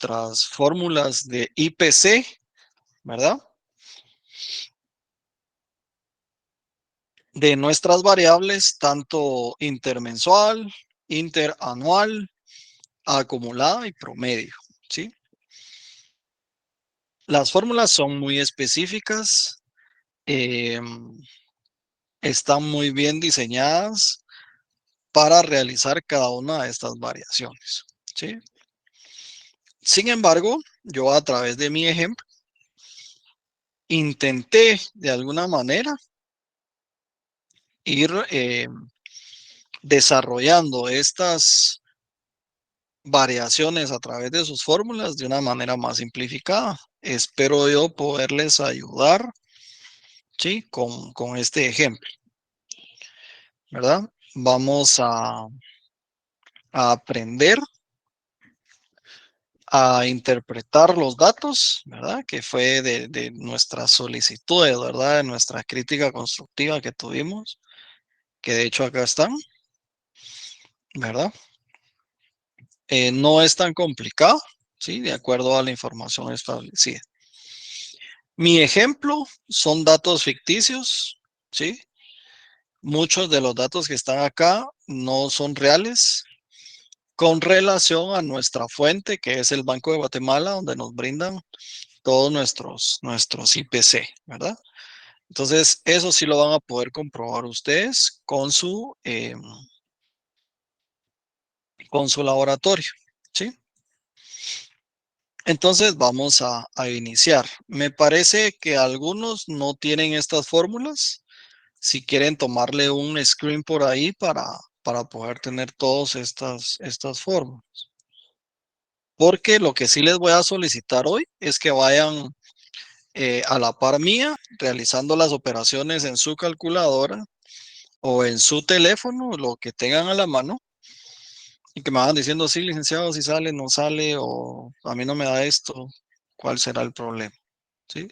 nuestras fórmulas de IPC, ¿verdad? De nuestras variables, tanto intermensual, interanual, acumulada y promedio, ¿sí? Las fórmulas son muy específicas, están muy bien diseñadas para realizar cada una de estas variaciones, ¿sí? Sin embargo, yo a través de mi ejemplo, intenté de alguna manera ir desarrollando estas variaciones a través de sus fórmulas de una manera más simplificada. Espero yo poderles ayudar, ¿sí? Con este ejemplo, ¿verdad? Vamos a aprender a interpretar los datos, ¿verdad? Que fue de nuestras solicitudes, ¿verdad? De nuestra crítica constructiva que tuvimos, que de hecho acá están, ¿verdad? No es tan complicado, ¿sí? De acuerdo a la información establecida. Mi ejemplo son datos ficticios, ¿sí? Muchos de los datos que están acá no son reales con relación a nuestra fuente, que es el Banco de Guatemala, donde nos brindan todos nuestros IPC, ¿verdad? Entonces, eso sí lo van a poder comprobar ustedes con su laboratorio, ¿sí? Entonces, vamos a iniciar. Me parece que algunos no tienen estas fórmulas. Si quieren tomarle un screen por ahí para poder tener todas estas fórmulas. Porque lo que sí les voy a solicitar hoy es que vayan a la par mía realizando las operaciones en su calculadora o en su teléfono, lo que tengan a la mano, y que me van diciendo, sí, licenciado, si sale, no sale, o a mí no me da esto, ¿cuál será el problema? ¿Sí?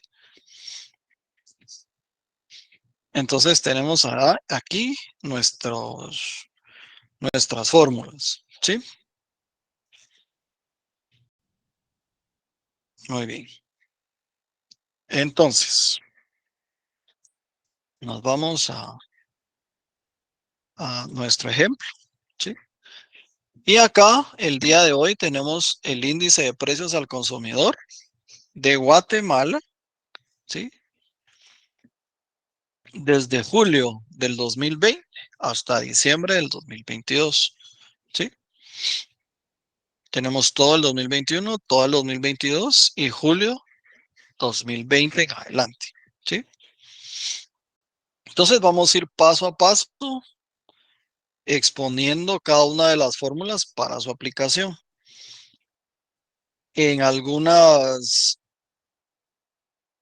Entonces tenemos aquí nuestras fórmulas, ¿sí? Muy bien. Entonces, nos vamos a nuestro ejemplo, ¿sí? Y acá, el día de hoy, tenemos el índice de precios al consumidor de Guatemala, ¿sí? Desde julio del 2020 hasta diciembre del 2022, ¿sí? Tenemos todo el 2021, todo el 2022 y julio 2020 en adelante, ¿sí? Entonces vamos a ir paso a paso exponiendo cada una de las fórmulas para su aplicación. En algunos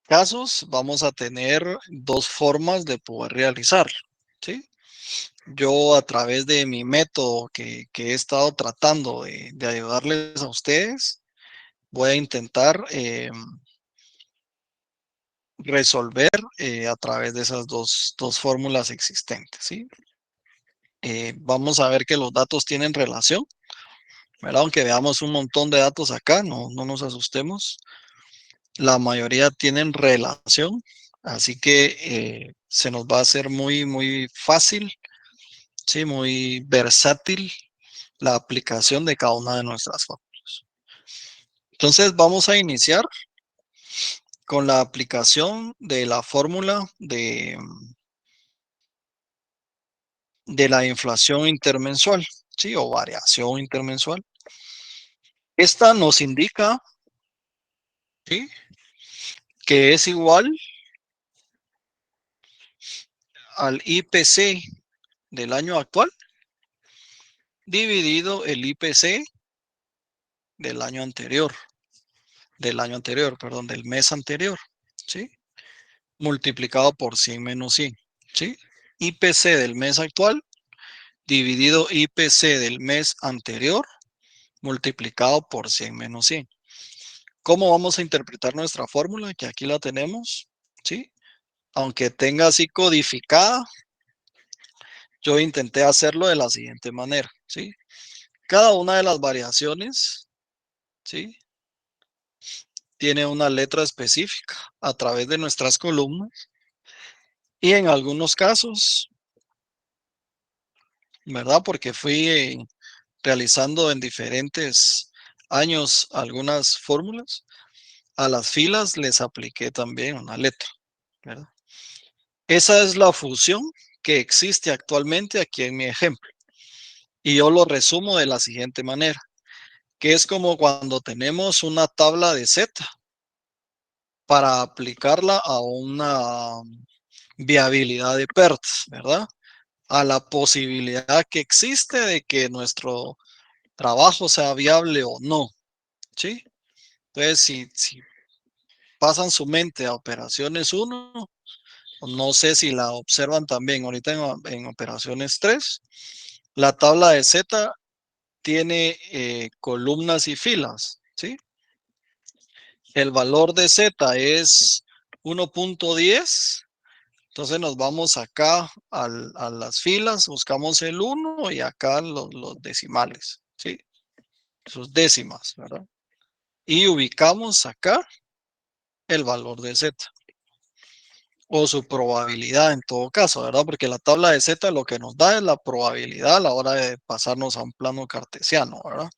casos vamos a tener dos formas de poder realizarlo, ¿sí? Yo a través de mi método que he estado tratando de ayudarles a ustedes, voy a intentar resolver a través de esas dos fórmulas existentes, ¿sí? Vamos a ver que los datos tienen relación, ¿verdad? Aunque veamos un montón de datos acá, no nos asustemos. La mayoría tienen relación, así que se nos va a hacer muy fácil, ¿sí? Muy versátil la aplicación de cada una de nuestras fórmulas. Entonces vamos a iniciar con la aplicación de la fórmula de la inflación intermensual, ¿sí? O variación intermensual. Esta nos indica, ¿sí? Que es igual al IPC del año actual dividido el IPC del año anterior, perdón, del mes anterior, ¿sí? Multiplicado por 100 menos 100, ¿sí? IPC del mes actual dividido IPC del mes anterior multiplicado por 100 menos 100. ¿Cómo vamos a interpretar nuestra fórmula? Que aquí la tenemos, ¿sí? Aunque tenga así codificada, yo intenté hacerlo de la siguiente manera, ¿sí? Cada una de las variaciones, ¿sí? tiene una letra específica a través de nuestras columnas y en algunos casos, ¿verdad? Porque fui realizando en diferentes años algunas fórmulas, a las filas les apliqué también una letra, ¿verdad? Esa es la fusión que existe actualmente aquí en mi ejemplo. Y yo lo resumo de la siguiente manera, que es como cuando tenemos una tabla de Z para aplicarla a una viabilidad de PERT, ¿verdad? A la posibilidad que existe de que nuestro trabajo sea viable o no, ¿sí? Entonces, si pasan su mente a operaciones 1, no sé si la observan también ahorita en operaciones 3, la tabla de Z tiene columnas y filas, ¿sí? El valor de Z es 1.10. Entonces nos vamos acá a las filas, buscamos el 1 y acá los decimales, ¿sí? Sus décimas, ¿verdad? Y ubicamos acá el valor de Z o su probabilidad en todo caso, ¿verdad? Porque la tabla de Z lo que nos da es la probabilidad a la hora de pasarnos a un plano cartesiano, ¿verdad?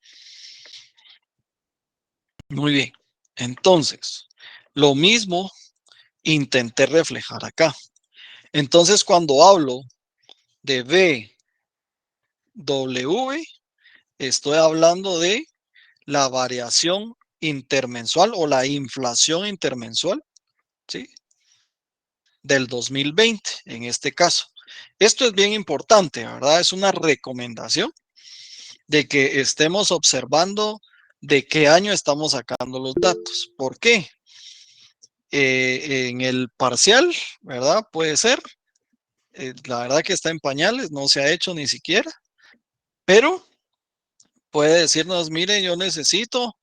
Muy bien. Entonces, lo mismo intenté reflejar acá. Entonces, cuando hablo de BW, estoy hablando de la variación intermensual o la inflación intermensual, ¿sí? Del 2020, en este caso. Esto es bien importante, ¿verdad? Es una recomendación de que estemos observando de qué año estamos sacando los datos. ¿Por qué? En el parcial, ¿verdad? Puede ser. La verdad que está en pañales, no se ha hecho ni siquiera, pero puede decirnos, mire, yo necesito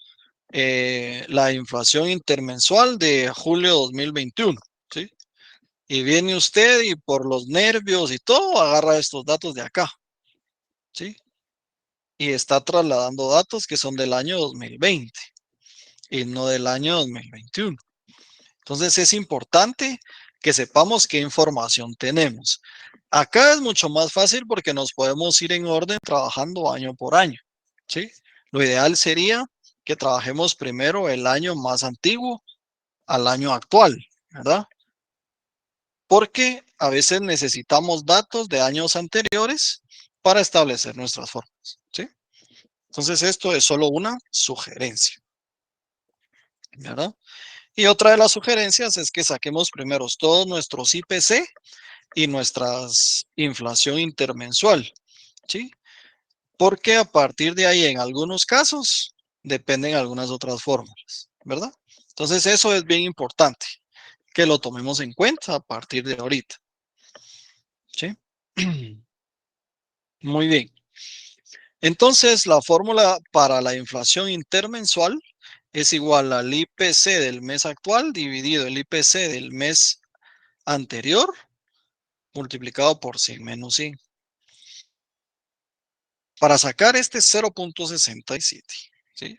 la inflación intermensual de julio 2021, ¿sí? Y viene usted y por los nervios y todo, agarra estos datos de acá, ¿sí? Y está trasladando datos que son del año 2020 y no del año 2021. Entonces es importante que sepamos qué información tenemos. Acá es mucho más fácil porque nos podemos ir en orden trabajando año por año, ¿sí? Lo ideal sería que trabajemos primero el año más antiguo al año actual, ¿verdad? Porque a veces necesitamos datos de años anteriores para establecer nuestras formas, ¿sí? Entonces esto es solo una sugerencia, ¿verdad? Y otra de las sugerencias es que saquemos primero todos nuestros IPC y nuestras inflación intermensual, ¿sí? Porque a partir de ahí, en algunos casos, dependen algunas otras fórmulas, ¿verdad? Entonces eso es bien importante, que lo tomemos en cuenta a partir de ahorita, ¿sí? Muy bien. Entonces, la fórmula para la inflación intermensual es igual al IPC del mes actual dividido el IPC del mes anterior multiplicado por 100 menos 100. Para sacar este 0.67, ¿sí?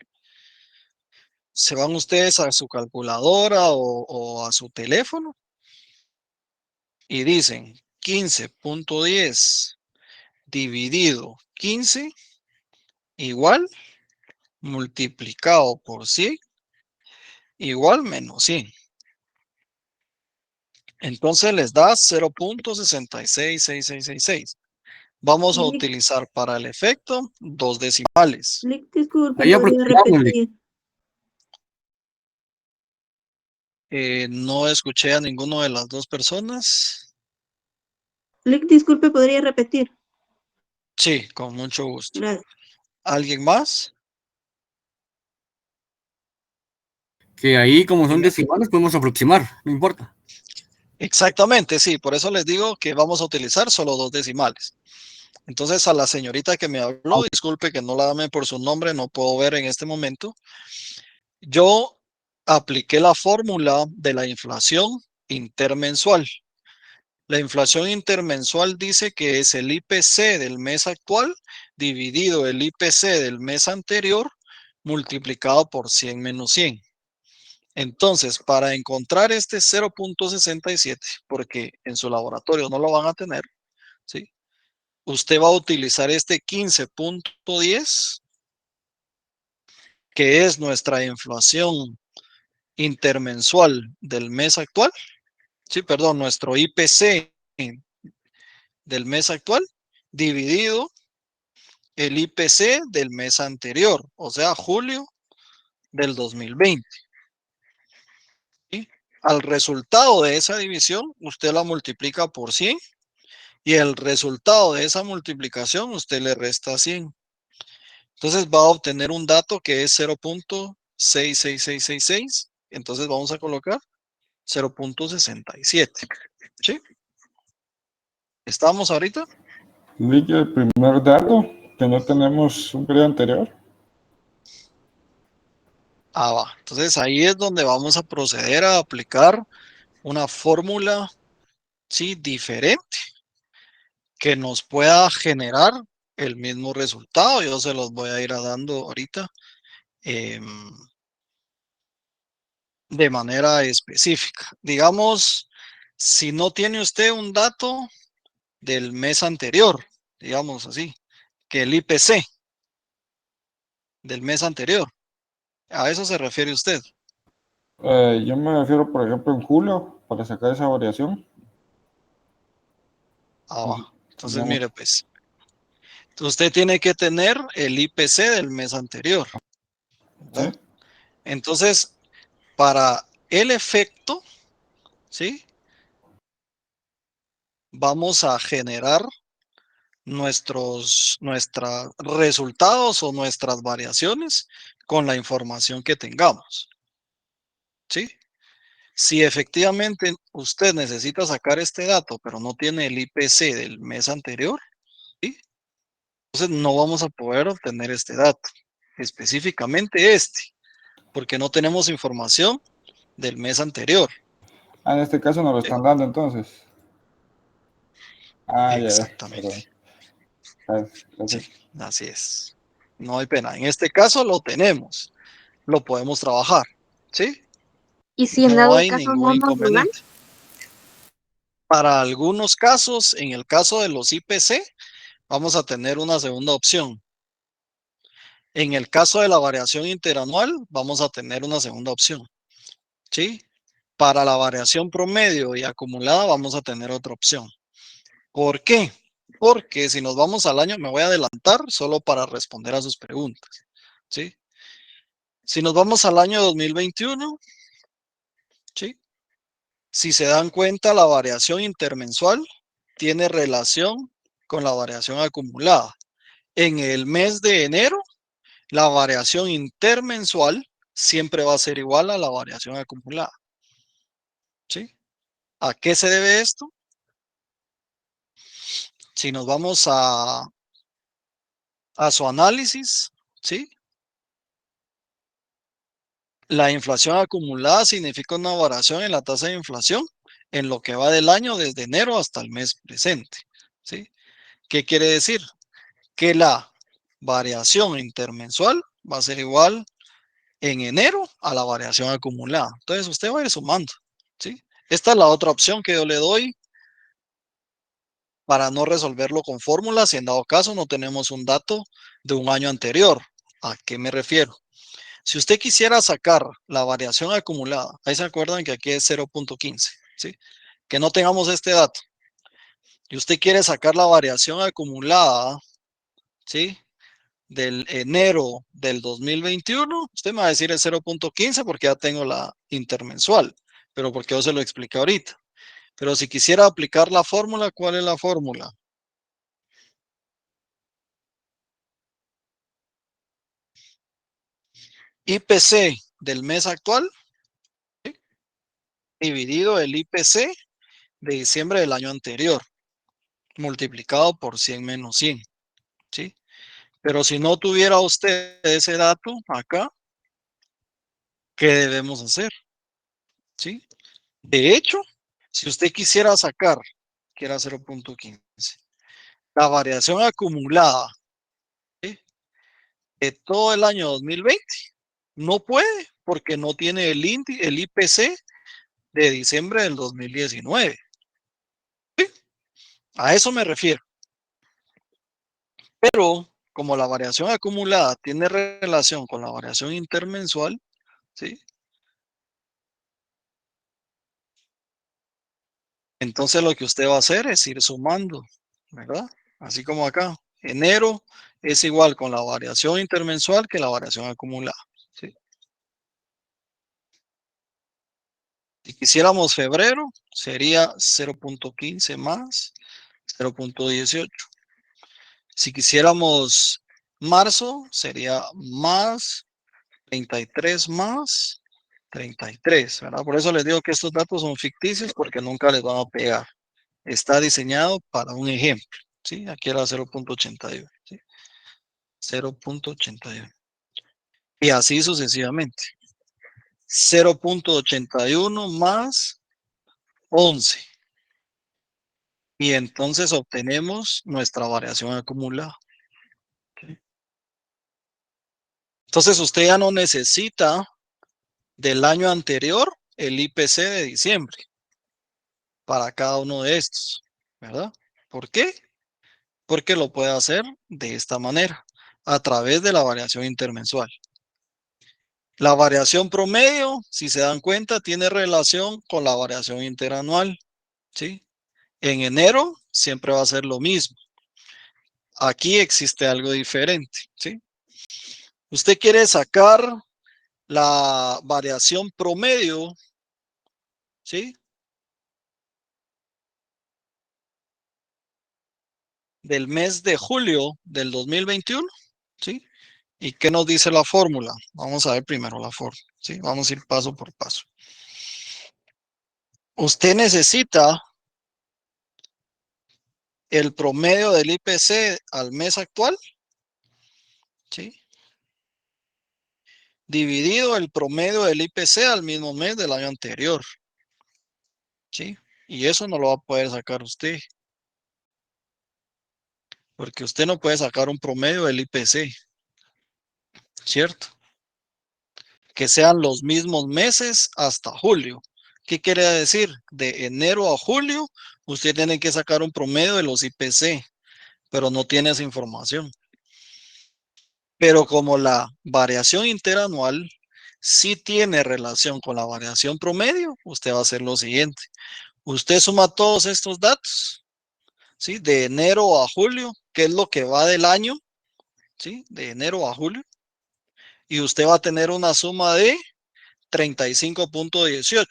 Se van ustedes a su calculadora o a su teléfono y dicen 15.10 dividido 15 igual multiplicado por 100 igual menos 100. Entonces les da 0.666666. Vamos a Lick, utilizar para el efecto dos decimales. disculpe, Ahí podría aproximámosle. repetir. No escuché a ninguno de las dos personas. Lick, disculpe, podría repetir. Sí, con mucho gusto. Gracias. ¿Alguien más? Que ahí, como son En decimales, podemos aproximar, no importa. Exactamente, sí, por eso les digo que vamos a utilizar solo dos decimales. Entonces, a la señorita que me habló, disculpe que no la dame por su nombre, no puedo ver en este momento. Yo apliqué la fórmula de la inflación intermensual. La inflación intermensual dice que es el IPC del mes actual dividido el IPC del mes anterior multiplicado por 100 menos 100. Entonces, para encontrar este 0.67, porque en su laboratorio no lo van a tener, ¿sí? Usted va a utilizar este 15.10, que es nuestra inflación intermensual del mes actual, sí, perdón, nuestro IPC del mes actual, dividido el IPC del mes anterior, o sea, julio del 2020. ¿Sí? Al resultado de esa división, usted la multiplica por 100 y el resultado de esa multiplicación usted le resta 100. Entonces va a obtener un dato que es 0.66666. Entonces vamos a colocar 0.67. ¿Sí? ¿Estamos ahorita? Ligue el primer dato, que no tenemos un periodo anterior. Ah, va. Entonces ahí es donde vamos a proceder a aplicar una fórmula, sí, diferente que nos pueda generar el mismo resultado. Yo se los voy a ir dando ahorita de manera específica. Digamos, si no tiene usted un dato del mes anterior, digamos así, que el IPC del mes anterior, ¿a eso se refiere usted? Yo me refiero, por ejemplo, en julio, para sacar esa variación. Ah, va. Entonces, Tenemos, mire, pues, usted tiene que tener el IPC del mes anterior, ¿verdad? ¿sí? Entonces, para el efecto, ¿sí? Vamos a generar nuestros resultados o nuestras variaciones con la información que tengamos, ¿sí? Si efectivamente usted necesita sacar este dato, pero no tiene el IPC del mes anterior, ¿sí? Entonces no vamos a poder obtener este dato, específicamente este, porque no tenemos información del mes anterior. En este caso nos lo ¿Sí? están dando entonces. Ya, Exactamente. perdón. Gracias, Sí, gracias. así es. No hay pena. En este caso lo tenemos, lo podemos trabajar, ¿sí? Y si en No dado hay caso ningún no nos lo dan, inconveniente. Para algunos casos, en el caso de los IPC, vamos a tener una segunda opción. En el caso de la variación interanual, vamos a tener una segunda opción, ¿sí? Para la variación promedio y acumulada, vamos a tener otra opción. ¿Por qué? Porque si nos vamos al año, me voy a adelantar solo para responder a sus preguntas, ¿sí? Si nos vamos al año 2021, ¿sí? Si se dan cuenta, la variación intermensual tiene relación con la variación acumulada. En el mes de enero, la variación intermensual siempre va a ser igual a la variación acumulada. ¿Sí? ¿A qué se debe esto? Si nos vamos a su análisis, ¿sí? La inflación acumulada significa una variación en la tasa de inflación en lo que va del año desde enero hasta el mes presente. ¿Sí? ¿Qué quiere decir? Que la variación intermensual va a ser igual en enero a la variación acumulada. Entonces usted va a ir sumando, ¿sí? Esta es la otra opción que yo le doy para no resolverlo con fórmulas si en dado caso no tenemos un dato de un año anterior. ¿A qué me refiero? Si usted quisiera sacar la variación acumulada, ahí se acuerdan que aquí es 0.15, ¿sí? Que no tengamos este dato. Y usted quiere sacar la variación acumulada, ¿sí? Del enero del 2021, usted me va a decir el 0.15 porque ya tengo la intermensual, pero porque yo se lo expliqué ahorita. Pero si quisiera aplicar la fórmula, ¿cuál es la fórmula? IPC del mes actual, ¿sí? Dividido el IPC de diciembre del año anterior, multiplicado por 100 menos 100, ¿sí? Pero si no tuviera usted ese dato acá, ¿qué debemos hacer? ¿Sí? De hecho, si usted quisiera sacar, que era 0.15, la variación acumulada, ¿sí? De todo el año 2020, no puede, porque no tiene el IPC de diciembre del 2019. ¿Sí? A eso me refiero. Pero como la variación acumulada tiene relación con la variación intermensual, ¿sí? Entonces lo que usted va a hacer es ir sumando, ¿verdad? Así como acá. Enero es igual con la variación intermensual que la variación acumulada, ¿sí? Si quisiéramos febrero, sería 0.15 más 0.18. Si quisiéramos marzo, sería más 33 más 33, ¿verdad? Por eso les digo que estos datos son ficticios porque nunca les van a pegar. Está diseñado para un ejemplo, ¿sí? Aquí era 0.81, ¿sí? 0.81. Y así sucesivamente. 0.81 más 11. Y entonces obtenemos nuestra variación acumulada. ¿Okay? Entonces usted ya no necesita del año anterior el IPC de diciembre para cada uno de estos, ¿verdad? ¿Por qué? Porque lo puede hacer de esta manera, a través de la variación intermensual. La variación promedio, si se dan cuenta, tiene relación con la variación interanual, ¿sí? En enero siempre va a ser lo mismo. Aquí existe algo diferente, ¿sí? Usted quiere sacar la variación promedio, ¿sí? Del mes de julio del 2021, ¿sí? ¿Y qué nos dice la fórmula? Vamos a ver primero la fórmula, ¿sí? Vamos a ir paso por paso. Usted necesita el promedio del IPC al mes actual, ¿sí? Dividido el promedio del IPC al mismo mes del año anterior, ¿sí? Y eso no lo va a poder sacar usted, porque usted no puede sacar un promedio del IPC, ¿cierto? Que sean los mismos meses hasta julio. ¿Qué quiere decir? De enero a julio, usted tiene que sacar un promedio de los IPC, pero no tiene esa información. Pero como la variación interanual sí tiene relación con la variación promedio, usted va a hacer lo siguiente. Usted suma todos estos datos, ¿sí? De enero a julio, que es lo que va del año, ¿sí? De enero a julio. Y usted va a tener una suma de 35.18.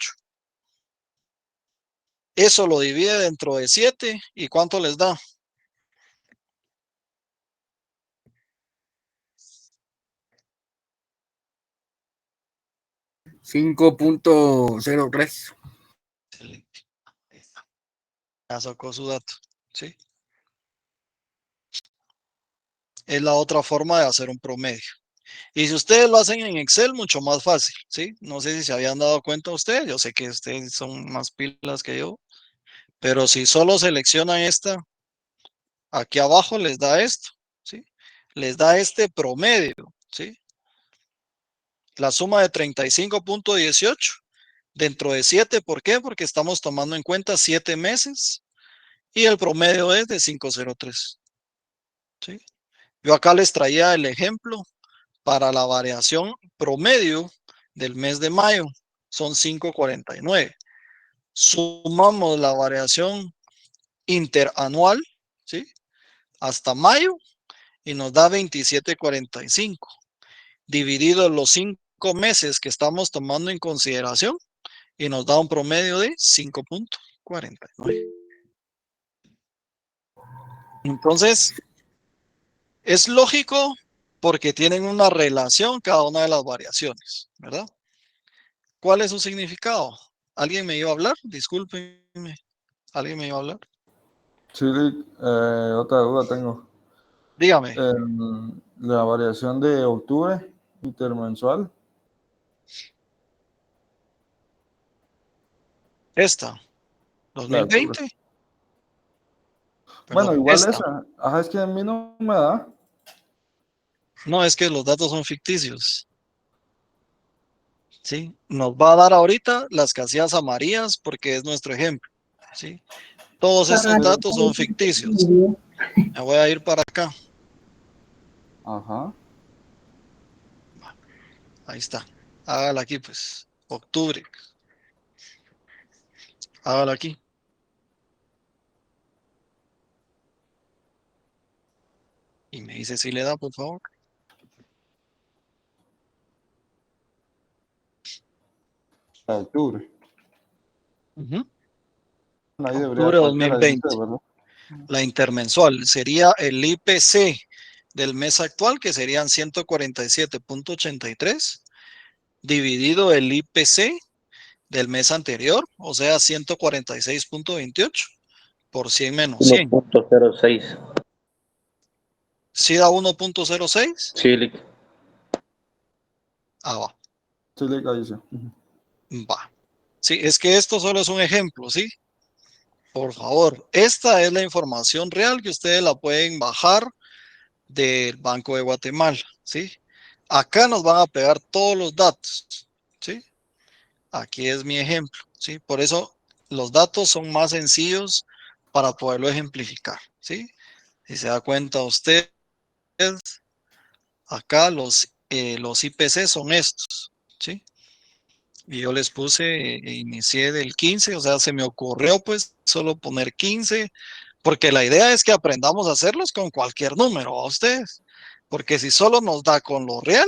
Eso lo divide dentro de 7. ¿Y cuánto les da? 5.03. Excelente. Ya sacó su dato, ¿sí? Es la otra forma de hacer un promedio. Y si ustedes lo hacen en Excel, mucho más fácil, ¿sí? No sé si se habían dado cuenta ustedes, yo sé que ustedes son más pilas que yo, pero si solo seleccionan esta, aquí abajo les da esto, ¿sí? Les da este promedio, ¿sí? La suma de 35.18 dentro de 7, ¿por qué? Porque estamos tomando en cuenta 7 meses y el promedio es de 503, ¿sí? Yo acá les traía el ejemplo para la variación promedio del mes de mayo, son 5.49. Sumamos la variación interanual, ¿sí? Hasta mayo y nos da 27.45. Dividido en los 5 meses que estamos tomando en consideración y nos da un promedio de 5.49. Entonces, es lógico porque tienen una relación cada una de las variaciones, ¿verdad? ¿Cuál es su significado? ¿Alguien me iba a hablar? Discúlpenme. ¿Alguien me iba a hablar? Sí, otra duda tengo. Dígame. La variación de octubre intermensual. Esta, La de octubre. 2020. Bueno, Perdón, igual esta. esa. Ajá, es que a mí no me da. No, es que los datos son ficticios. ¿sí? Nos va a dar ahorita las casillas amarillas porque es nuestro ejemplo, ¿sí? Todos estos datos son ficticios. Me voy a ir para acá. Ajá. Ahí está. Hágala aquí, pues. Octubre. Hágala aquí. Y me dice si le da, por favor. De octubre. Ujú. Ahí debería Octubre cualquiera de 2020. ustedes, ¿verdad? La intermensual sería el IPC del mes actual, que serían 147.83, dividido el IPC del mes anterior, o sea, 146.28 por 100 menos 100. 1.06. ¿Sí da 1.06? Sí, Lick. Ah, va. Sí, ahí sí. Ujú. Va. Sí, es que esto solo es un ejemplo, ¿sí? Por favor, esta es la información real que ustedes la pueden bajar del Banco de Guatemala, ¿sí? Acá nos van a pegar todos los datos, ¿sí? Aquí es mi ejemplo, ¿sí? Por eso los datos son más sencillos para poderlo ejemplificar, ¿sí? Si se da cuenta usted, acá los IPC son estos, ¿sí? Y yo les puse, inicié del 15, o sea, se me ocurrió pues solo poner 15, porque la idea es que aprendamos a hacerlos con cualquier número a ustedes, porque si solo nos da con lo real,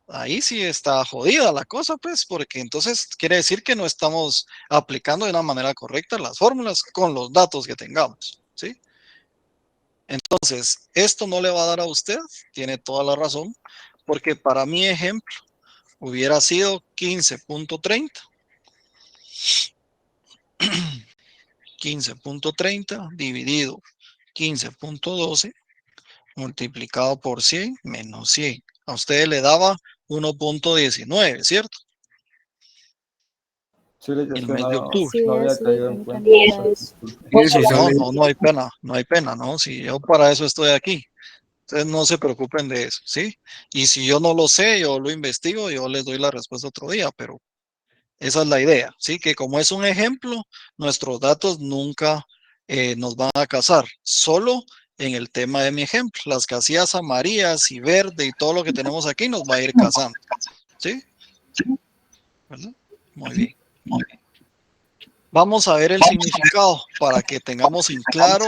ahí sí está jodida la cosa, pues, porque entonces quiere decir que no estamos aplicando de una manera correcta las fórmulas con los datos que tengamos, ¿sí? Entonces, esto no le va a dar a usted, tiene toda la razón, porque para mi ejemplo hubiera sido 15.30. 15.30 dividido 15.12 multiplicado por 100 menos 100. A ustedes le daba 1.19, ¿cierto? Sí, es El que mes de octubre. no había Sí, caído a en mí cuenta también de era eso. eso. Y eso No, sale, no hay pena, no hay pena, ¿no? Si yo para eso estoy aquí. Ustedes no se preocupen de eso, ¿sí? Y si yo no lo sé, yo lo investigo, yo les doy la respuesta otro día, pero esa es la idea, ¿sí? Que como es un ejemplo, nuestros datos nunca nos van a casar, solo en el tema de mi ejemplo. Las casillas amarillas y verde y todo lo que tenemos aquí nos va a ir casando, ¿sí? ¿Verdad? Muy bien. Vamos a ver el significado para que tengamos en claro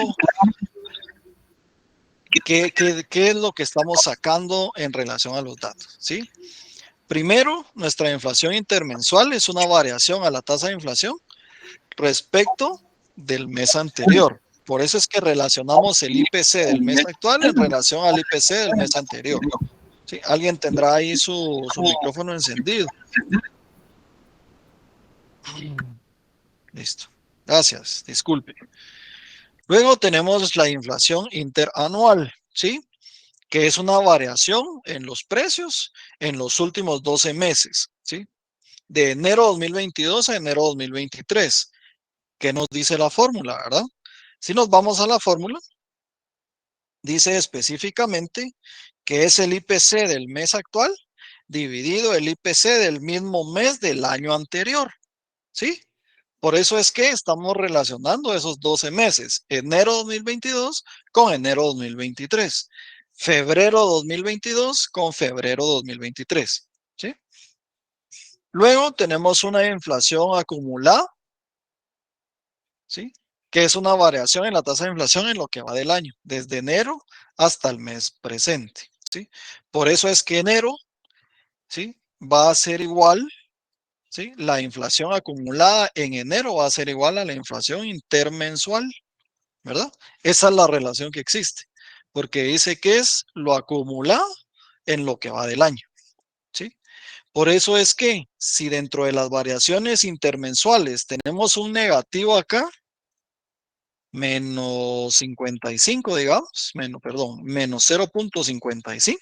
qué es lo que estamos sacando en relación a los datos, ¿sí? Primero, nuestra inflación intermensual es una variación a la tasa de inflación respecto del mes anterior. Por eso es que relacionamos el IPC del mes actual en relación al IPC del mes anterior. ¿Sí? Alguien tendrá ahí su micrófono encendido. Listo. Gracias. Disculpe. Luego tenemos la inflación interanual, ¿sí? Que es una variación en los precios en los últimos 12 meses, ¿sí? De enero 2022 a enero 2023. ¿Qué nos dice la fórmula, verdad? Si nos vamos a la fórmula, dice específicamente que es el IPC del mes actual dividido el IPC del mismo mes del año anterior, ¿sí? Por eso es que estamos relacionando esos 12 meses, enero 2022 con enero 2023, febrero 2022 con febrero 2023, ¿sí? Luego tenemos una inflación acumulada, ¿sí? Que es una variación en la tasa de inflación en lo que va del año, desde enero hasta el mes presente, ¿sí? Por eso es que enero, ¿sí? Va a ser igual, ¿sí? La inflación acumulada en enero va a ser igual a la inflación intermensual, ¿verdad? Esa es la relación que existe, porque dice que es lo acumulado en lo que va del año, ¿sí? Por eso es que si dentro de las variaciones intermensuales tenemos un negativo acá, menos 55, digamos, menos 0.55.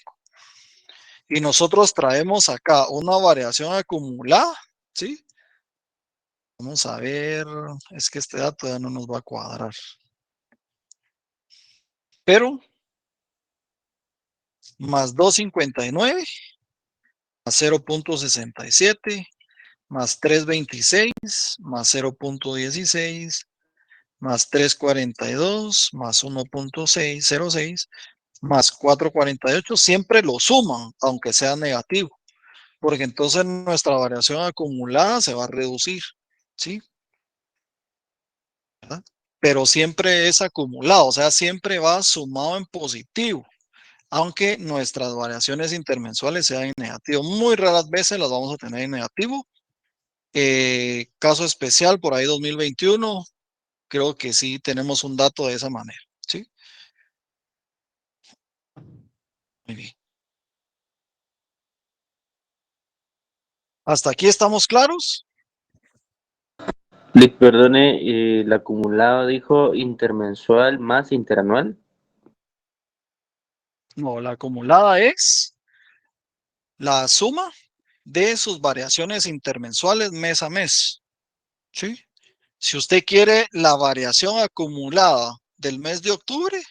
Y nosotros traemos acá una variación acumulada, ¿sí? Vamos a ver, es que este dato ya no nos va a cuadrar. Pero, más 259 más 0.67, más 3.26, más 0.16, más 3.42, más 1.606, más 4.48, siempre lo suman, aunque sea negativo, porque entonces nuestra variación acumulada se va a reducir, ¿sí? ¿Verdad? Pero siempre es acumulado, o sea, siempre va sumado en positivo, aunque nuestras variaciones intermensuales sean en negativo. Muy raras veces las vamos a tener en negativo. Caso especial, por ahí 2021, creo que sí tenemos un dato de esa manera, ¿sí? Muy bien. ¿Hasta aquí estamos claros? Perdone, el acumulado dijo intermensual más interanual. No, la acumulada es la suma de sus variaciones intermensuales mes a mes, ¿sí? Si usted quiere la variación acumulada del mes de octubre,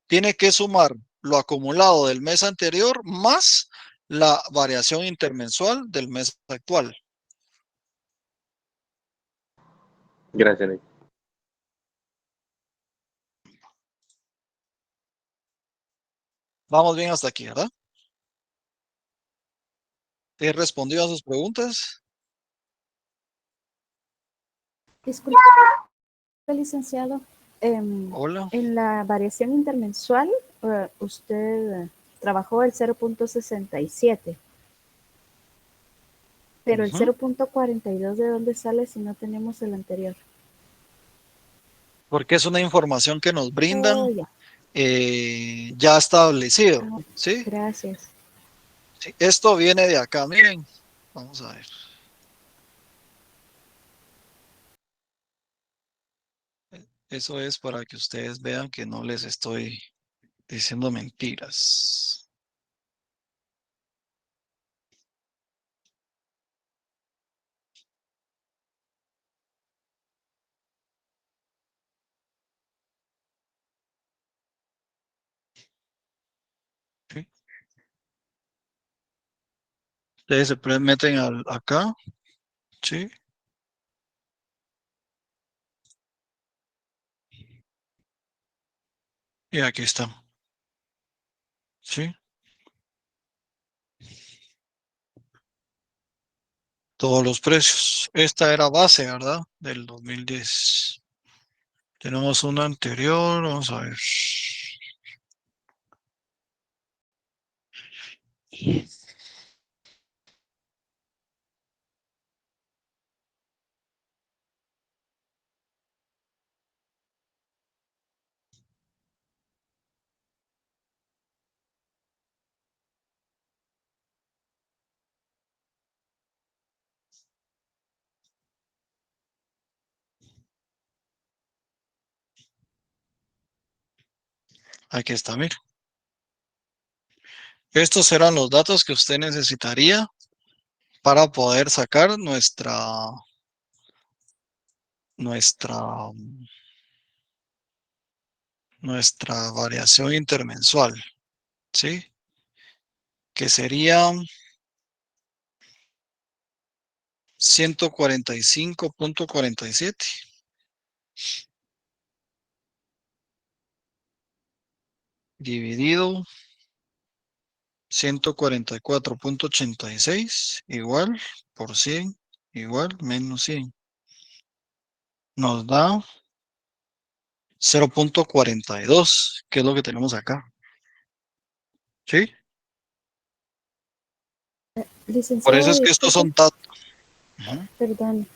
tiene que sumar lo acumulado del mes anterior más la variación intermensual del mes actual. Gracias, Nick. Vamos bien hasta aquí, ¿verdad? ¿He respondido a sus preguntas? Disculpe, licenciado. Hola. En la variación intermensual, usted trabajó el 0.67, pero el Ujú. 0.42, ¿de dónde sale si no tenemos el anterior? Porque es una información que nos brindan Oh, ya. ya establecido, Ah, ¿sí? gracias. Sí, esto viene de acá, miren. Vamos a ver. Eso es para que ustedes vean que no les estoy diciendo mentiras. ¿Sí? Ustedes se meten acá, ¿sí? Y aquí están, ¿sí? Todos los precios. Esta era base, ¿verdad? Del 2010. Tenemos una anterior, vamos a ver. Aquí está, mira. Estos eran los datos que usted necesitaría para poder sacar nuestra, nuestra variación intermensual, ¿sí? Que sería 145.47 dividido 144.86 igual por 100 igual menos 100. Nos da 0.42, que es lo que tenemos acá. ¿Sí? Por eso Licenciado, es que estos disculpe, son datos. Ujú. perdón.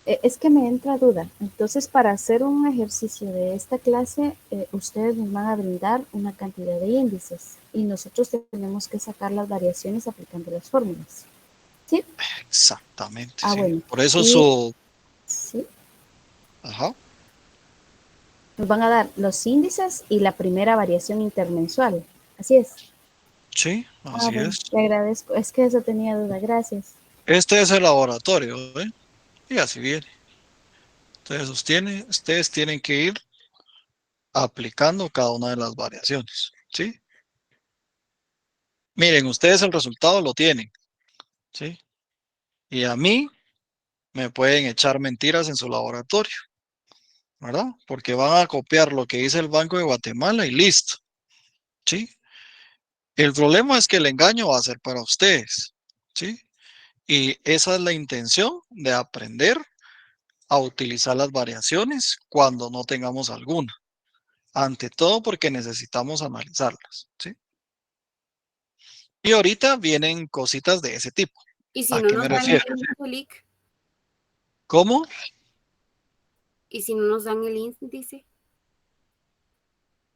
Es que me entra duda. Entonces, para hacer un ejercicio de esta clase, ustedes nos van a brindar una cantidad de índices y nosotros tenemos que sacar las variaciones aplicando las fórmulas. ¿Sí? Exactamente, Ah, sí. bueno. Por eso Y sí, Ajá. nos van a dar los índices y la primera variación intermensual. Así es. Sí, Ah, así bueno, es. le agradezco. Es que eso tenía duda. Gracias. Este es el laboratorio, ¿eh? Y así viene. Ustedes tienen que ir aplicando cada una de las variaciones, ¿sí? Miren, ustedes el resultado lo tienen. ¿sí? Y a mí me pueden echar mentiras en su laboratorio, ¿verdad? Porque van a copiar lo que dice el Banco de Guatemala y listo, ¿sí? El problema es que el engaño va a ser para ustedes, ¿sí? Y esa es la intención de aprender a utilizar las variaciones cuando no tengamos alguna. Ante todo porque necesitamos analizarlas, ¿sí? Y ahorita vienen cositas de ese tipo. ¿Y si ¿A no qué nos me dan refiero? el índice, Lick? ¿Cómo? ¿Y si no nos dan el índice?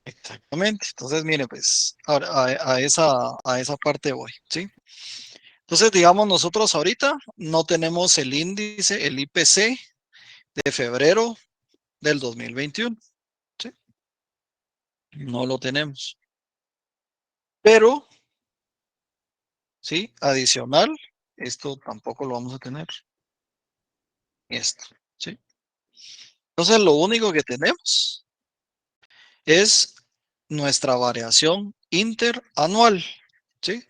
Exactamente. Entonces, mire, pues, ahora a esa parte voy, ¿sí? Entonces, digamos, nosotros ahorita no tenemos el índice, el IPC de febrero del 2021, ¿sí? No lo tenemos. Pero, ¿sí? Adicional, esto tampoco lo vamos a tener. Esto, ¿sí? Entonces, lo único que tenemos es nuestra variación interanual, ¿sí?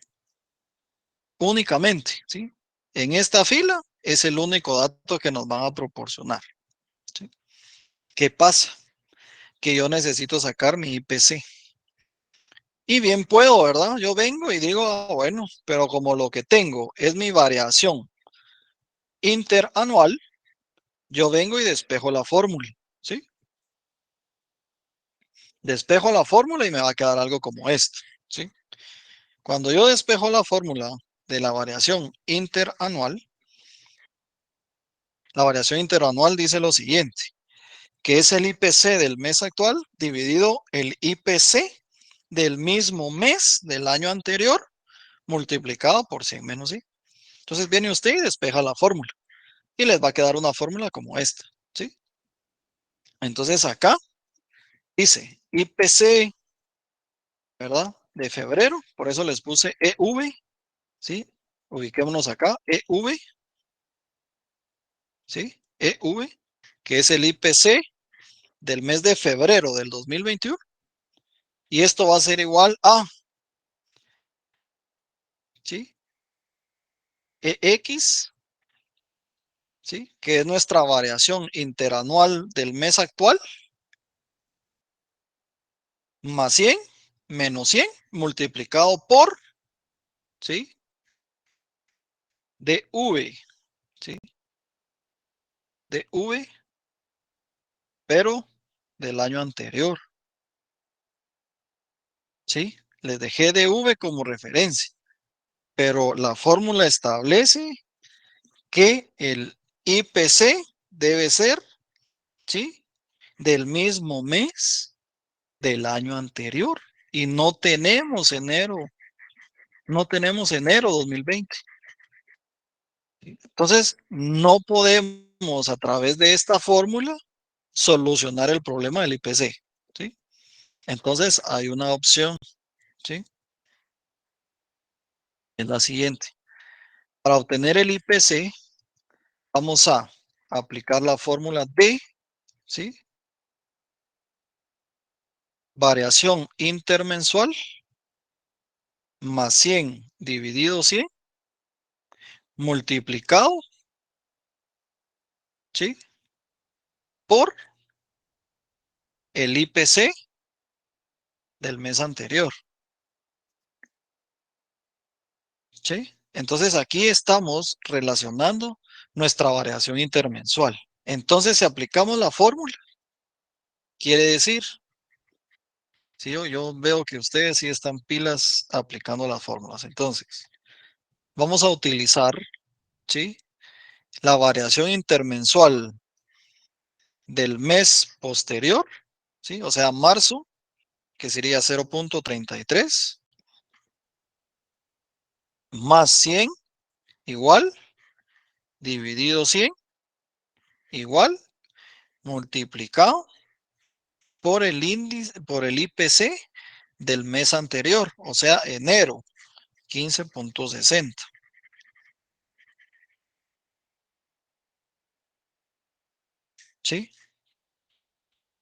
Únicamente, ¿sí? En esta fila es el único dato que nos van a proporcionar, ¿sí? ¿Qué pasa? Que yo necesito sacar mi IPC. Y bien puedo, ¿verdad? Yo vengo y digo, bueno, pero como lo que tengo es mi variación interanual, yo vengo y despejo la fórmula, ¿sí? Despejo la fórmula y me va a quedar algo como esto, ¿sí? Cuando yo despejo la fórmula de la variación interanual, la variación interanual dice lo siguiente, que es el IPC del mes actual dividido el IPC del mismo mes del año anterior multiplicado por 100 menos I. Entonces viene usted y despeja la fórmula y les va a quedar una fórmula como esta, ¿sí? Entonces acá dice IPC, ¿verdad? De febrero, por eso les puse EV, ¿sí? Ubiquémonos acá, EV, ¿sí? EV, que es el IPC del mes de febrero del 2021. Y esto va a ser igual a, ¿sí? EX, ¿sí? Que es nuestra variación interanual del mes actual, más 100 menos 100 multiplicado por, ¿sí? DV, ¿sí? DV, pero del año anterior, ¿sí? Les dejé DV como referencia, pero la fórmula establece que el IPC debe ser, ¿sí? Del mismo mes del año anterior. Y no tenemos enero 2020. Entonces, no podemos a través de esta fórmula solucionar el problema del IPC, ¿sí? Entonces, hay una opción, ¿sí? Es la siguiente. Para obtener el IPC, vamos a aplicar la fórmula D, ¿sí? Variación intermensual más 100 dividido 100 multiplicado, ¿sí? Por el IPC del mes anterior, ¿sí? Entonces aquí estamos relacionando nuestra variación intermensual. Entonces, si aplicamos la fórmula, quiere decir, ¿sí? Yo veo que ustedes sí están pilas aplicando las fórmulas. Entonces, vamos a utilizar, ¿sí? La variación intermensual del mes posterior, ¿sí? O sea, marzo, que sería 0.33, más 100, igual, dividido 100, igual, multiplicado por el índice, por el IPC del mes anterior, o sea, enero, 15.60. ¿Sí?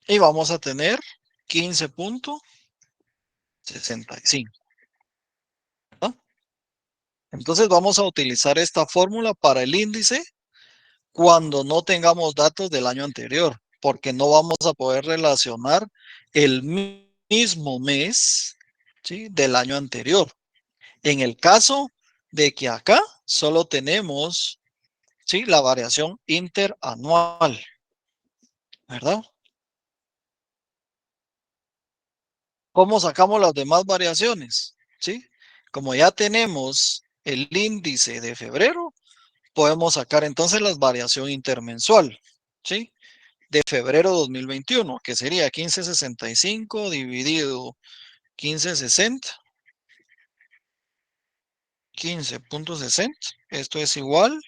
Y vamos a tener 15.65. ¿No? Entonces vamos a utilizar esta fórmula para el índice cuando no tengamos datos del año anterior, porque no vamos a poder relacionar el mismo mes, ¿sí?, del año anterior. En el caso de que acá solo tenemos, ¿sí?, la variación interanual, ¿verdad? ¿Cómo sacamos las demás variaciones? ¿Sí? Como ya tenemos el índice de febrero, podemos sacar entonces la variación intermensual, ¿sí?, de febrero 2021, que sería 1565 dividido 1560, 15.60. Esto es igual,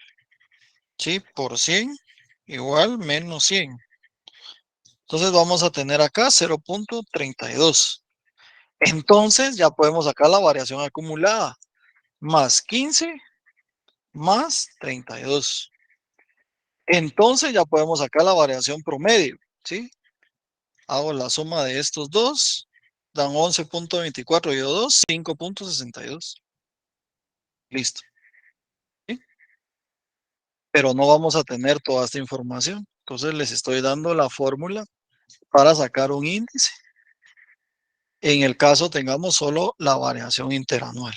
¿sí?, por 100, igual menos 100. Entonces vamos a tener acá 0.32. Entonces ya podemos sacar la variación acumulada, más 15 más 32. Entonces ya podemos sacar la variación promedio, ¿sí? Hago la suma de estos dos, dan 11.24 y 2, 5.62. Listo. ¿Sí? Pero no vamos a tener toda esta información. Entonces les estoy dando la fórmula para sacar un índice. En el caso tengamos solo la variación interanual.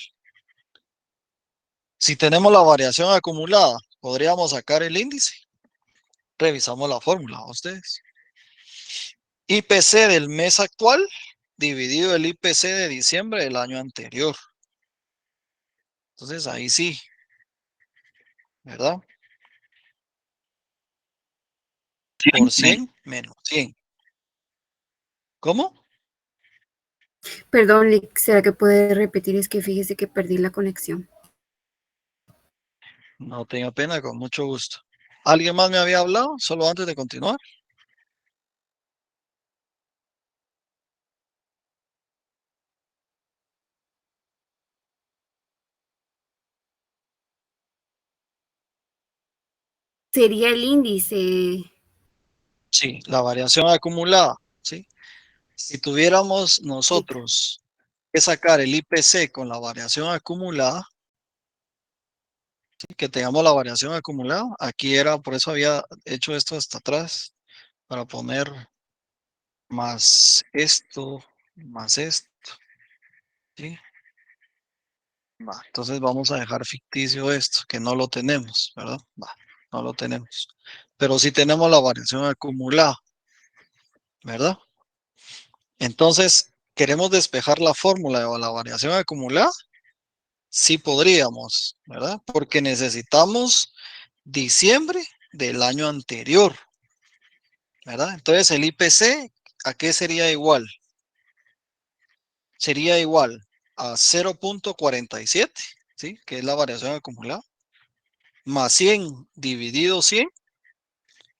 Si tenemos la variación acumulada, podríamos sacar el índice. Revisamos la fórmula a ustedes. IPC del mes actual dividido el IPC de diciembre del año anterior. Entonces ahí sí, ¿verdad? Por 100 menos 100. ¿Cómo? Perdón, Lick, ¿será que puede repetir? Es que fíjese que perdí la conexión. No tenga pena, con mucho gusto. ¿Alguien más me había hablado? Solo antes de continuar. Sería el índice. Sí, la variación acumulada, ¿sí? Si tuviéramos Lick. nosotros que sacar el IPC con la variación acumulada, ¿sí?, que tengamos la variación acumulada, aquí era, por eso había hecho esto hasta atrás, para poner más esto, ¿sí? Va, entonces vamos a dejar ficticio esto, que no lo tenemos, ¿verdad? Va, no lo tenemos. Pero sí tenemos la variación acumulada, ¿verdad? Entonces, ¿queremos despejar la fórmula o la variación acumulada? Sí podríamos, ¿verdad? Porque necesitamos diciembre del año anterior, ¿verdad? Entonces, el IPC, ¿a qué sería igual? Sería igual a 0.47, ¿sí?, que es la variación acumulada, más 100 dividido 100,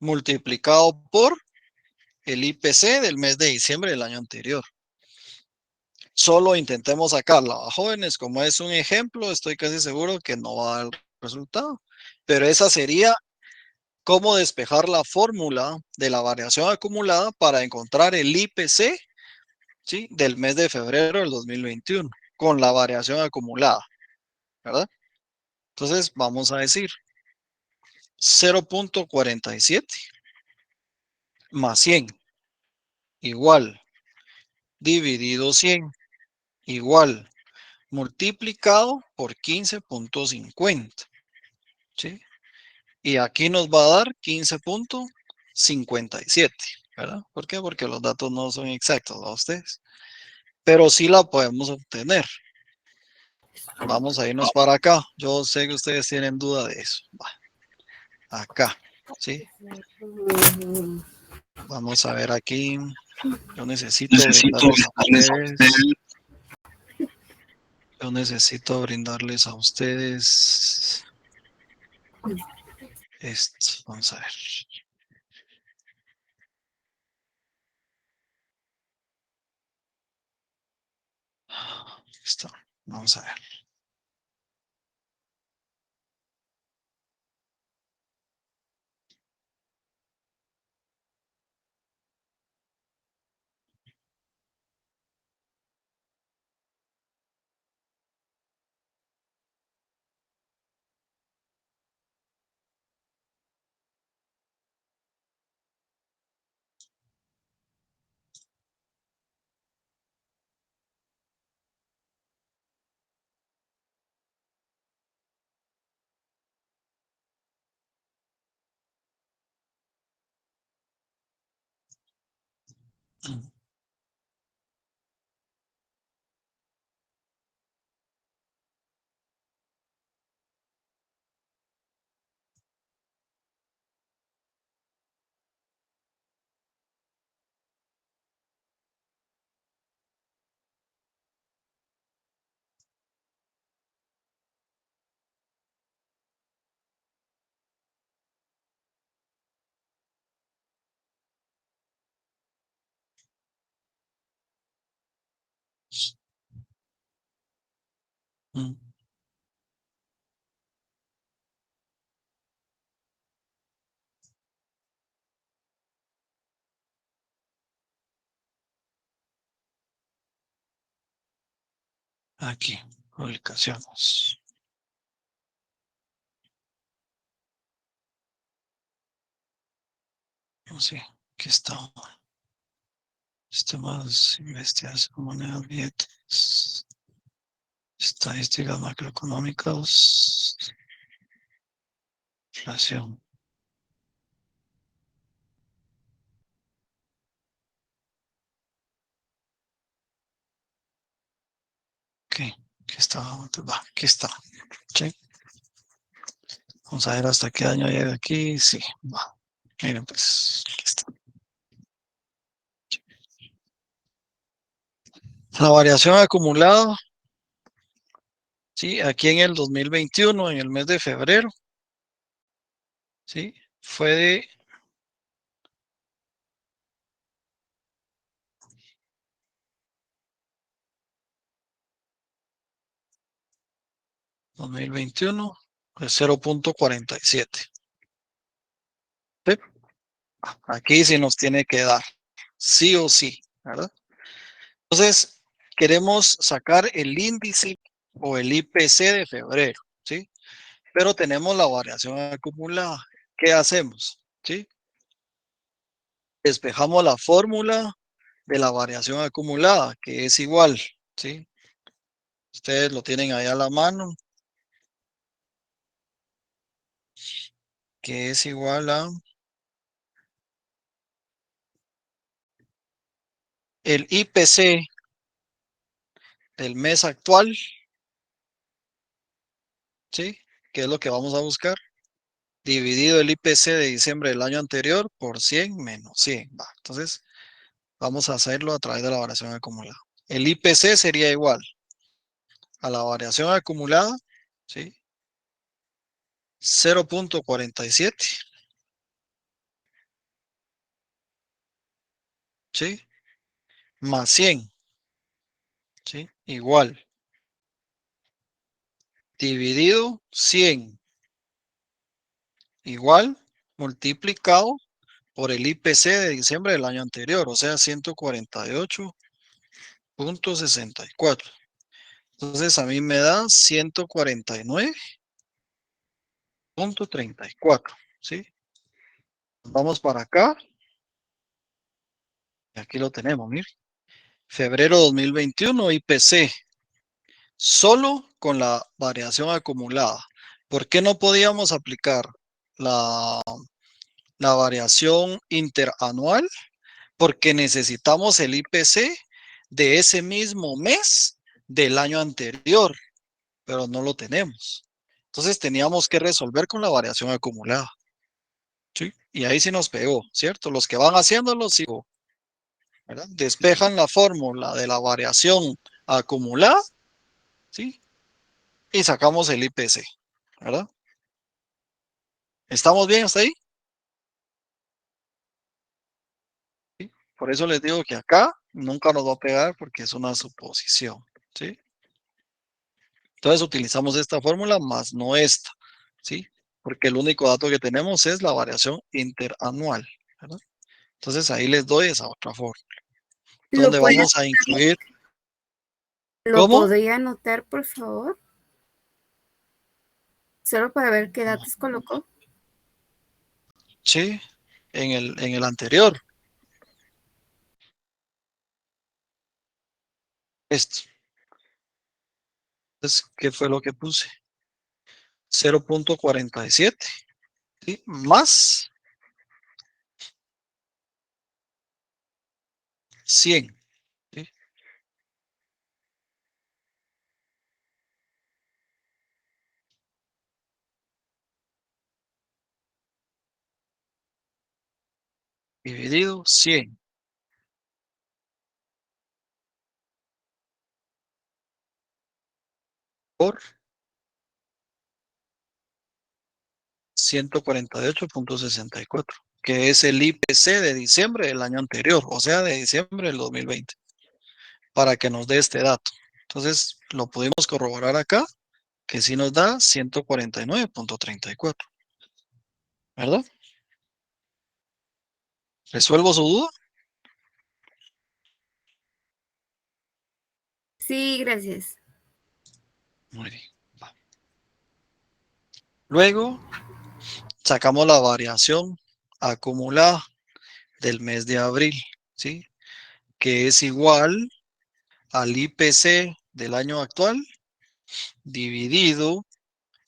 multiplicado por el IPC del mes de diciembre del año anterior. Solo intentemos sacarla, jóvenes, como es un ejemplo, estoy casi seguro que no va a dar resultado. Pero esa sería cómo despejar la fórmula de la variación acumulada para encontrar el IPC, ¿sí?, del mes de febrero del 2021 con la variación acumulada, ¿verdad? Entonces vamos a decir 0.47 más 100 igual dividido 100 igual multiplicado por 15.50, ¿sí? Y aquí nos va a dar 15.57, ¿verdad? ¿Por qué? Porque los datos no son exactos a ustedes, pero sí la podemos obtener. Vamos a irnos para acá. Yo sé que ustedes tienen duda de eso. Va, acá, ¿sí? Vamos a ver aquí. Yo necesito brindarles a ustedes. Yo necesito brindarles a ustedes esto. Vamos a ver. Listo. Vamos a ver. Mm. Aquí, publicaciones. Sí, aquí está. Sistemas, investigación, monedas, billetes, estadísticas macroeconómicas, inflación. Ok, aquí está, va, aquí está. Check. Vamos a ver hasta qué año llega aquí. Sí, va. Miren, pues, aquí está. La variación acumulada, sí, aquí en el 2021, en el mes de febrero, sí, fue de 2021, de 0.47. ¿Sí? Aquí sí nos tiene que dar, sí o sí, ¿verdad? Entonces, queremos sacar el índice o el IPC de febrero, ¿sí? Pero tenemos la variación acumulada. ¿Qué hacemos? ¿Sí? Despejamos la fórmula de la variación acumulada, que es igual, ¿sí? Ustedes lo tienen ahí a la mano, que es igual a el IPC del mes actual, ¿sí? Que es lo que vamos a buscar, dividido el IPC de diciembre del año anterior por 100 menos 100. Va. Entonces, vamos a hacerlo a través de la variación acumulada. El IPC sería igual a la variación acumulada, ¿sí? 0.47, ¿sí? Más 100, ¿sí? Igual. Dividido 100, igual, multiplicado por el IPC de diciembre del año anterior, o sea, 148.64. Entonces a mí me da 149.34, ¿sí? Vamos para acá. Y aquí lo tenemos, miren. Febrero 2021, IPC. Solo con la variación acumulada. ¿Por qué no podíamos aplicar la variación interanual? Porque necesitamos el IPC de ese mismo mes del año anterior, pero no lo tenemos. Entonces teníamos que resolver con la variación acumulada. ¿Sí? Y ahí sí nos pegó, ¿cierto? Los que van haciéndolo, sigo, ¿verdad? Despejan la fórmula de la variación acumulada, ¿sí? Y sacamos el IPC, ¿verdad? ¿Estamos bien hasta ahí? ¿Sí? Por eso les digo que acá nunca nos va a pegar porque es una suposición, ¿sí? Entonces utilizamos esta fórmula más no esta, ¿sí? Porque el único dato que tenemos es la variación interanual, ¿verdad? Entonces ahí les doy esa otra fórmula, ¿Lo donde puede, vamos a incluir, lo ¿cómo? podría anotar, por favor? Solo para ver qué datos colocó. Sí, en el anterior. Esto. Entonces, ¿qué fue lo que puse? 0.47, ¿sí? Más 100. ¿Sí? Dividido 100. Por 148.64, que es el IPC de diciembre del año anterior, o sea, de diciembre del 2020, para que nos dé este dato. Entonces, lo pudimos corroborar acá, que sí nos da 149.34, ¿verdad? ¿Resuelvo su duda? Sí, gracias. Muy bien. Va. Luego, sacamos la variación acumulada del mes de abril, ¿sí? Que es igual al IPC del año actual dividido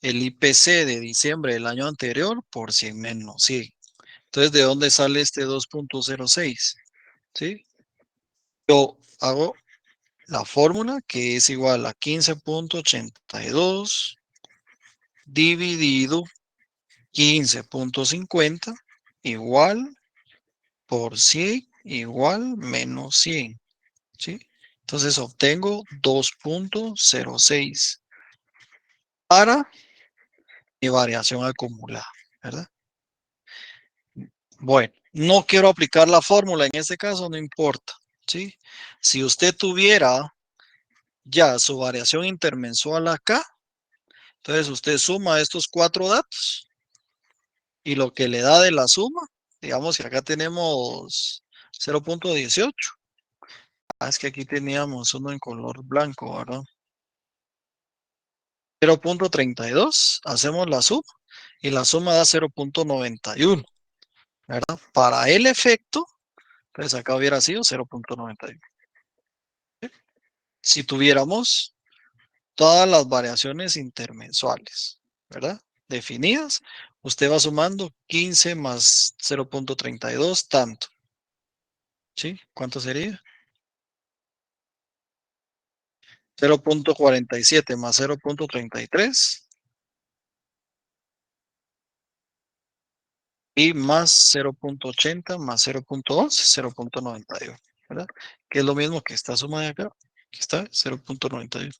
el IPC de diciembre del año anterior por 100 menos 100. Entonces, ¿de dónde sale este 2.06? ¿Sí? Yo hago la fórmula que es igual a 15.82 dividido 15.50 igual por 100 igual menos 100. ¿Sí? Entonces obtengo 2.06 para mi variación acumulada, ¿verdad? Bueno, no quiero aplicar la fórmula en este caso, no importa, ¿sí? Si usted tuviera ya su variación intermensual acá, entonces usted suma estos 4 datos y lo que le da de la suma, digamos que acá tenemos 0.18. Es que aquí teníamos uno en color blanco, ¿verdad? 0.32, hacemos la suma y la suma da 0.91, ¿verdad? Para el efecto, entonces acá hubiera sido 0.91. Si tuviéramos todas las variaciones intermensuales, ¿verdad? Definidas, usted va sumando 15 más 0.32, tanto. ¿Sí? ¿Cuánto sería? 0.47 más 0.33 y más 0.80 más 0.11, 0.91, ¿verdad? Que es lo mismo que esta suma de acá. Aquí está, 0.91.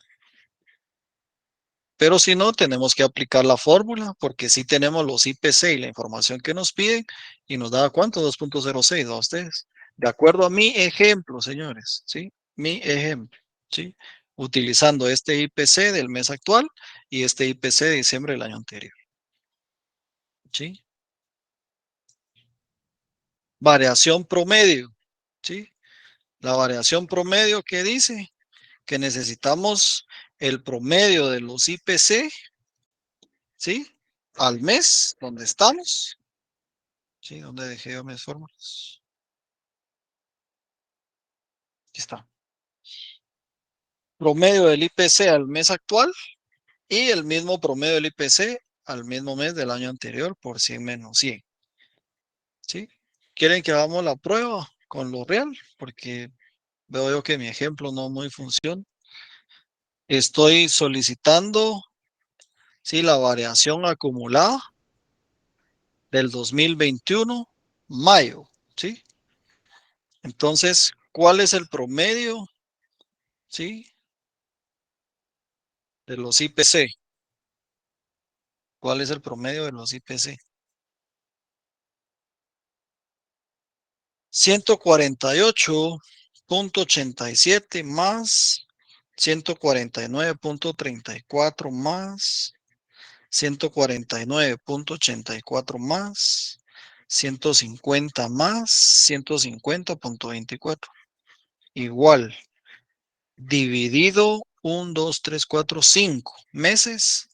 Pero si no, tenemos que aplicar la fórmula porque si tenemos los IPC y la información que nos piden y nos da ¿cuánto? 2.06 a ustedes. De acuerdo a mi ejemplo, señores, ¿sí? Mi ejemplo, ¿sí? Utilizando este IPC del mes actual y este IPC de diciembre del año anterior, ¿sí? Variación promedio, ¿sí? La variación promedio que dice que necesitamos el promedio de los IPC, ¿sí? Al mes, donde estamos. Sí, ¿dónde dejé yo mis fórmulas? Aquí está. Promedio del IPC al mes actual y el mismo promedio del IPC al mismo mes del año anterior por 100 menos 100. ¿Sí? ¿Quieren que hagamos la prueba con lo real? Porque veo yo que mi ejemplo no muy funciona. Estoy solicitando, sí, la variación acumulada del 2021, mayo, ¿sí? Entonces, ¿cuál es el promedio, sí, de los IPC? ¿Cuál es el promedio de los IPC? 148.87 más 149.34 más 149.84 más 150 más 150.24 igual dividido 1, 2, 3, 4, 5 meses.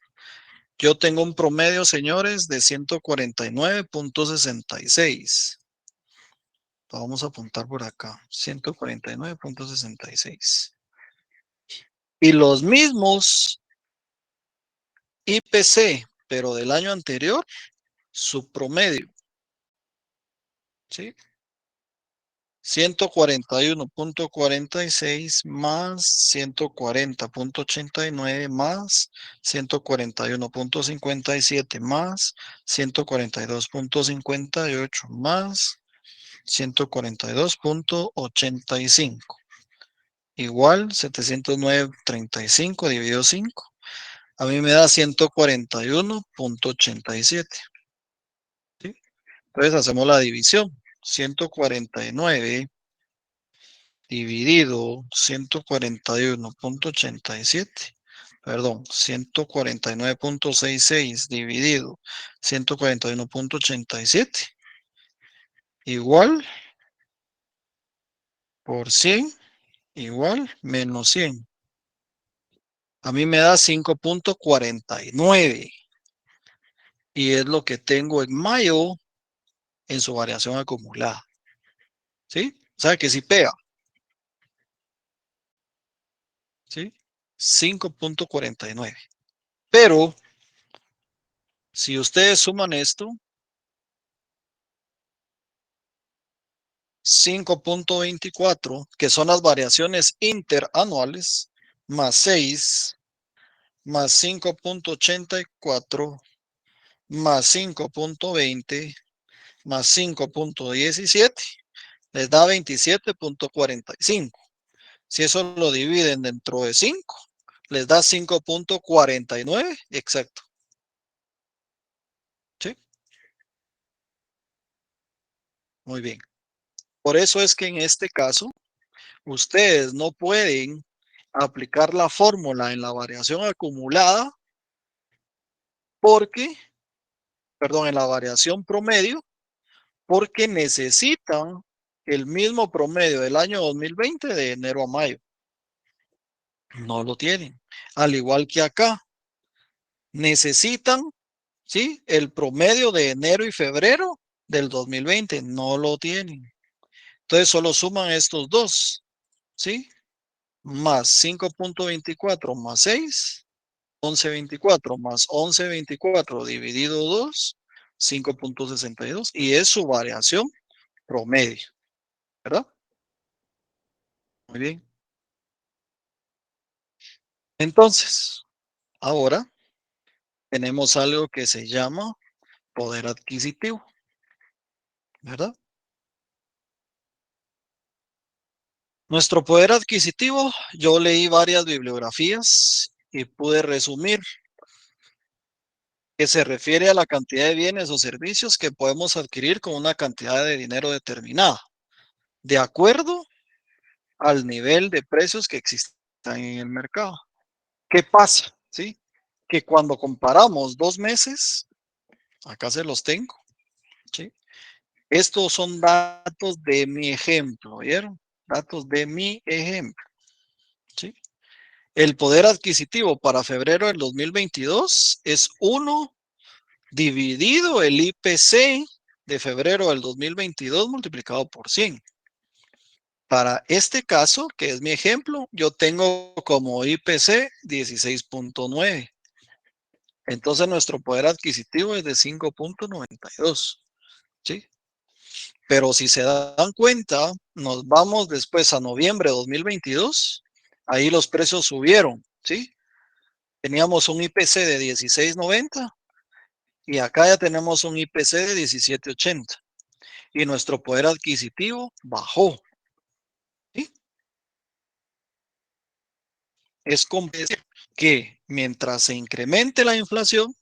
Yo tengo un promedio, señores, de 149.66. Vamos a apuntar por acá, 149.66. Y los mismos IPC, pero del año anterior, su promedio. ¿Sí? 141.46 más 140.89 más 141.57 más 142.58 más 142.85 igual 709.35 dividido 5. A mí me da 141.87. ¿Sí? Entonces hacemos la división. 149 dividido 141.87. Perdón, 149.66 dividido 141.87 igual por 100 igual menos 100. A mí me da 5.49 y es lo que tengo en mayo en su variación acumulada. ¿Sí? O sea que sí pega. ¿Sí? 5.49. Pero si ustedes suman esto, 5.24, que son las variaciones interanuales, más 6, más 5.84, más 5.20, más 5.17, les da 27.45. Si eso lo dividen dentro de 5, les da 5.49, exacto. ¿Sí? Muy bien. Por eso es que en este caso, ustedes no pueden aplicar la fórmula en la variación acumulada porque, perdón, en la variación promedio, porque necesitan el mismo promedio del año 2020 de enero a mayo. No lo tienen. Al igual que acá, necesitan, ¿sí?, el promedio de enero y febrero del 2020. No lo tienen. Entonces solo suman estos dos, ¿sí? Más 5.24 más 6, 11.24 más 11.24 dividido 2, 5.62 y es su variación promedio, ¿verdad? Muy bien. Entonces, ahora tenemos algo que se llama poder adquisitivo, ¿verdad? Nuestro poder adquisitivo, yo leí varias bibliografías y pude resumir que se refiere a la cantidad de bienes o servicios que podemos adquirir con una cantidad de dinero determinada, de acuerdo al nivel de precios que existan en el mercado. ¿Qué pasa? ¿Sí? Que cuando comparamos 2 meses, acá se los tengo, ¿sí? Estos son datos de mi ejemplo, ¿vieron? Datos de mi ejemplo, ¿sí? El poder adquisitivo para febrero del 2022 es 1 dividido el IPC de febrero del 2022 multiplicado por 100. Para este caso, que es mi ejemplo, yo tengo como IPC 16.9. Entonces nuestro poder adquisitivo es de 5.92. ¿Sí? Pero si se dan cuenta, nos vamos después a noviembre de 2022. Ahí los precios subieron. ¿Sí? Teníamos un IPC de 16.90 y acá ya tenemos un IPC de 17.80. Y nuestro poder adquisitivo bajó. ¿Sí? Es que mientras se incremente la inflación,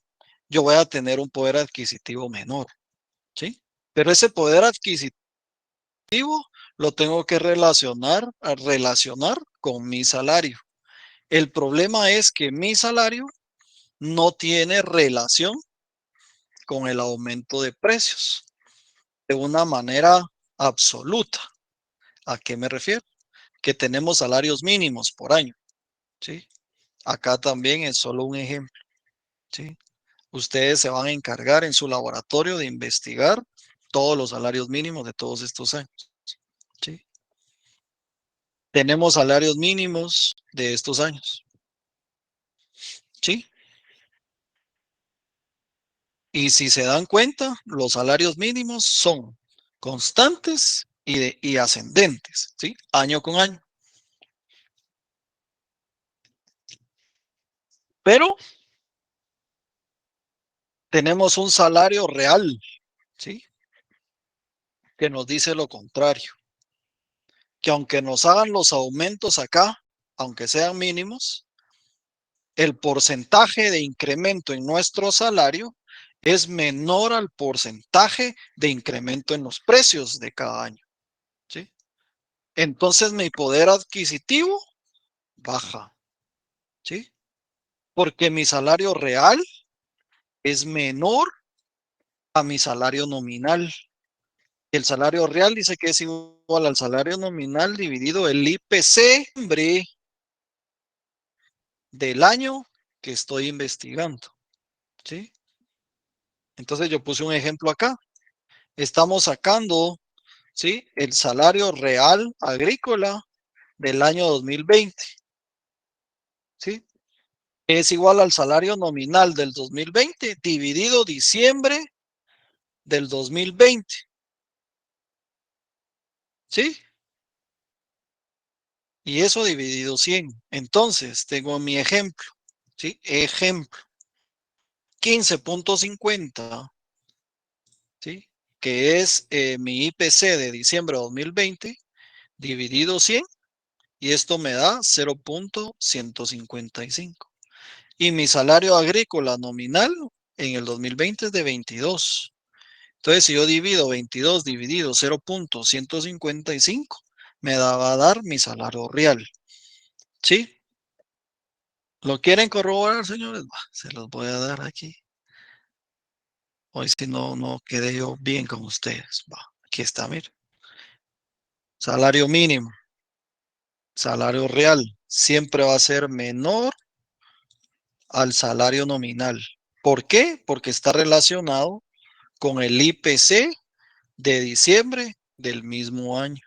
yo voy a tener un poder adquisitivo menor, ¿sí? Pero ese poder adquisitivo lo tengo que relacionar con mi salario. El problema es que mi salario no tiene relación con el aumento de precios de una manera absoluta. ¿A qué me refiero? Que tenemos salarios mínimos por año, ¿sí? Acá también es solo un ejemplo, ¿sí? Ustedes se van a encargar en su laboratorio de investigar todos los salarios mínimos de todos estos años, ¿sí? Tenemos salarios mínimos de estos años, ¿sí? Y si se dan cuenta, los salarios mínimos son constantes y ascendentes, ¿sí? Año con año. Pero tenemos un salario real, ¿sí? Que nos dice lo contrario. Que aunque nos hagan los aumentos acá, aunque sean mínimos, el porcentaje de incremento en nuestro salario es menor al porcentaje de incremento en los precios de cada año, ¿sí? Entonces mi poder adquisitivo baja, ¿sí? Porque mi salario real es menor a mi salario nominal. El salario real dice que es igual al salario nominal dividido el IPC del año que estoy investigando, ¿sí? Entonces yo puse un ejemplo acá. Estamos sacando, ¿sí? El salario real agrícola del año 2020, ¿sí? Es igual al salario nominal del 2020 dividido diciembre del 2020, ¿sí? Y eso dividido 100. Entonces, tengo mi ejemplo, ¿sí? Ejemplo, 15.50, ¿sí? Que es mi IPC de diciembre de 2020 dividido 100, y esto me da 0.155. Y mi salario agrícola nominal en el 2020 es de 22. Entonces, si yo divido 22 dividido 0.155, me va a dar mi salario real. ¿Sí? ¿Lo quieren corroborar, señores? Se los voy a dar aquí. Hoy si no quedé yo bien con ustedes. Aquí está, miren. Salario mínimo. Salario real. Siempre va a ser menor al salario nominal. ¿Por qué? Porque está relacionado con el IPC de diciembre del mismo año.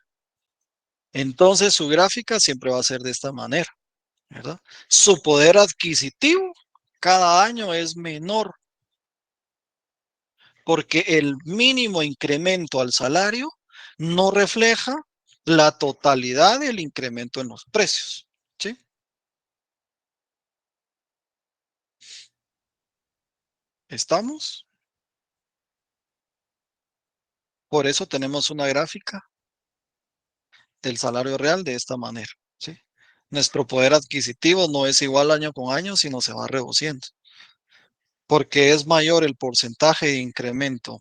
Entonces su gráfica siempre va a ser de esta manera, ¿verdad? Su poder adquisitivo cada año es menor porque el mínimo incremento al salario no refleja la totalidad del incremento en los precios, ¿sí? ¿Estamos? Por eso tenemos una gráfica del salario real de esta manera, ¿sí? Nuestro poder adquisitivo no es igual año con año, sino se va reduciendo, porque es mayor el porcentaje de incremento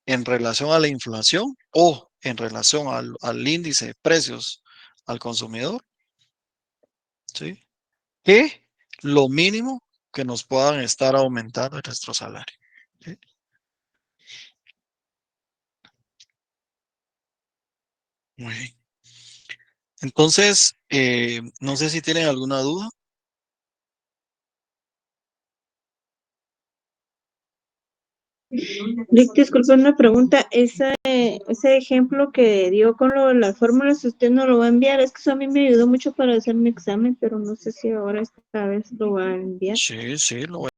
en relación a la inflación o en relación al índice de precios al consumidor, ¿sí? Que lo mínimo que nos puedan estar aumentando en nuestro salario, ¿sí? Muy bien. Entonces, no sé si tienen alguna duda. Rick, disculpe una pregunta. Ese ejemplo que dio con las fórmulas, usted no lo va a enviar. Es que eso a mí me ayudó mucho para hacer mi examen, pero no sé si ahora esta vez lo va a enviar. Sí, lo voy